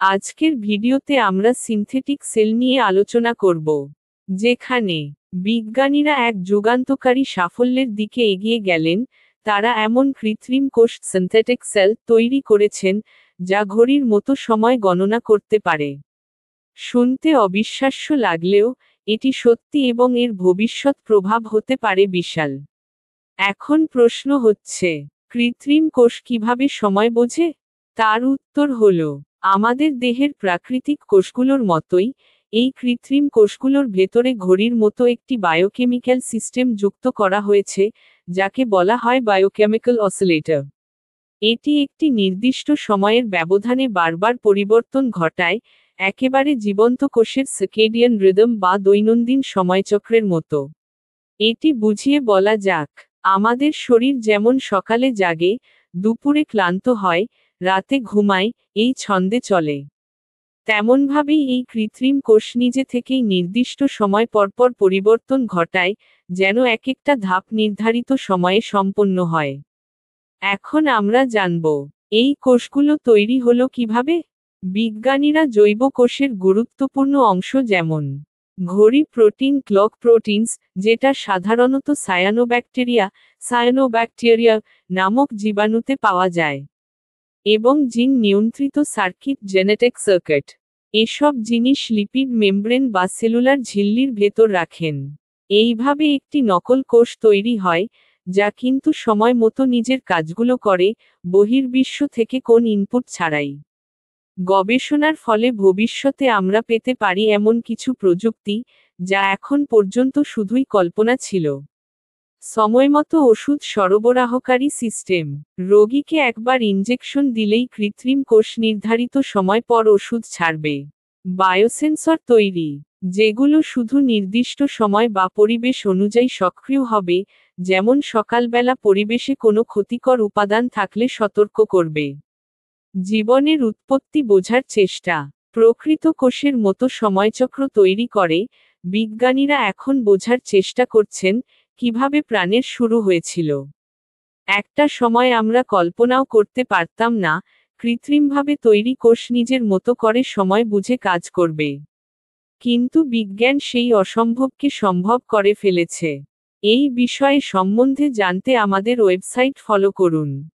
আজকের ভিডিওতে আমরা সিনথেটিক সেল নিয়ে আলোচনা করব, যেখানে বিজ্ঞানীরা এক যুগান্তকারী সাফল্যের দিকে এগিয়ে গেলেন। তারা এমন কৃত্রিম কোষ সিনথেটিক সেল তৈরি করেছেন, যা ঘড়ির মতো সময় গণনা করতে পারে। শুনতে অবিশ্বাস্য লাগলেও এটি সত্যি এবং এর ভবিষ্যৎ প্রভাব হতে পারে বিশাল। এখন প্রশ্ন হচ্ছে, কৃত্রিম কোষ কিভাবে সময় বোঝে? তার উত্তর হলো, আমাদের দেহের প্রাকৃতিক কোষগুলোর মতোই এই কৃত্রিম কোষগুলোর ভেতরে ঘড়ির মতো একটি বায়োকেমিক্যাল সিস্টেম যুক্ত করা হয়েছে, যাকে বলা হয় বায়োকেমিক্যাল অসিলেটর। এটি একটি নির্দিষ্ট সময়ের ব্যবধানে বারবার পরিবর্তন ঘটায়, একেবারে জীবন্ত কোষের সার্কেডিয়ান রিদম বা দৈনন্দিন সময়চক্রের মতো। এটি বুঝিয়ে বলা যাক, আমাদের শরীর যেমন সকালে জাগে, দুপুরে ক্লান্ত হয়, রাতে ঘুমায়, এই ছন্দে চলে। তেমনভাবেই এই কৃত্রিম কোষ নিজে থেকেই নির্দিষ্ট সময় পরপর পরিবর্তন ঘটায়, যেন এক একটা ধাপ নির্ধারিত সময়ে সম্পন্ন হয়। এখন আমরা জানব, এই কোষগুলো তৈরি হলো কিভাবে। বিজ্ঞানীরা জৈব কোষের গুরুত্বপূর্ণ অংশ যেমন ঘড়ি প্রোটিন ক্লক প্রোটিনস, যেটা সাধারণত সায়ানোব্যাকটেরিয়া নামক জীবাণুতে পাওয়া যায়, এবং জিন নিয়ন্ত্রিত সার্কিট জেনেটিক সার্কিট, এসব জিনিস লিপিড মেমব্রেন বা সেলুলার ঝিল্লির ভেতর রাখেন। এইভাবে একটি নকল কোষ তৈরি হয়, যা কিন্তু সময় মতো নিজের কাজগুলো করে, বহির্বিশ্ব থেকে কোন ইনপুট ছাড়াই। গবেষণার ফলে ভবিষ্যতে আমরা পেতে পারি এমন কিছু প্রযুক্তি, যা এখন পর্যন্ত শুধুই কল্পনা ছিল। সময়মতো ওষুধ সরবরাহকারী সিস্টেম, রোগীকে একবার ইনজেকশন দিলেই কৃত্রিম কোষ নির্ধারিত সময় পর ওষুধ ছাড়বে। বায়োসেন্সর তৈরি, যেগুলো শুধু নির্দিষ্ট সময় বা পরিবেশ অনুযায়ী সক্রিয় হবে, যেমন সকালবেলা পরিবেশে কোনো ক্ষতিকর উপাদান থাকলে সতর্ক করবে। জীবনের উৎপত্তি বোঝার চেষ্টা, প্রকৃত কোষের মতো সময়চক্র তৈরি করে। বিজ্ঞানীরা এখন বোঝার চেষ্টা করছেন, কিভাবে প্রাণের শুরু হয়েছিল। একটা সময় আমরা কল্পনাও করতে পারতাম না, কৃত্রিমভাবে তৈরি কোষ নিজের মতো করে সময় বুঝে কাজ করবে। কিন্তু বিজ্ঞান সেই অসম্ভবকে সম্ভব করে ফেলেছে। এই বিষয়ে সম্বন্ধে জানতে আমাদের ওয়েবসাইট ফলো করুন।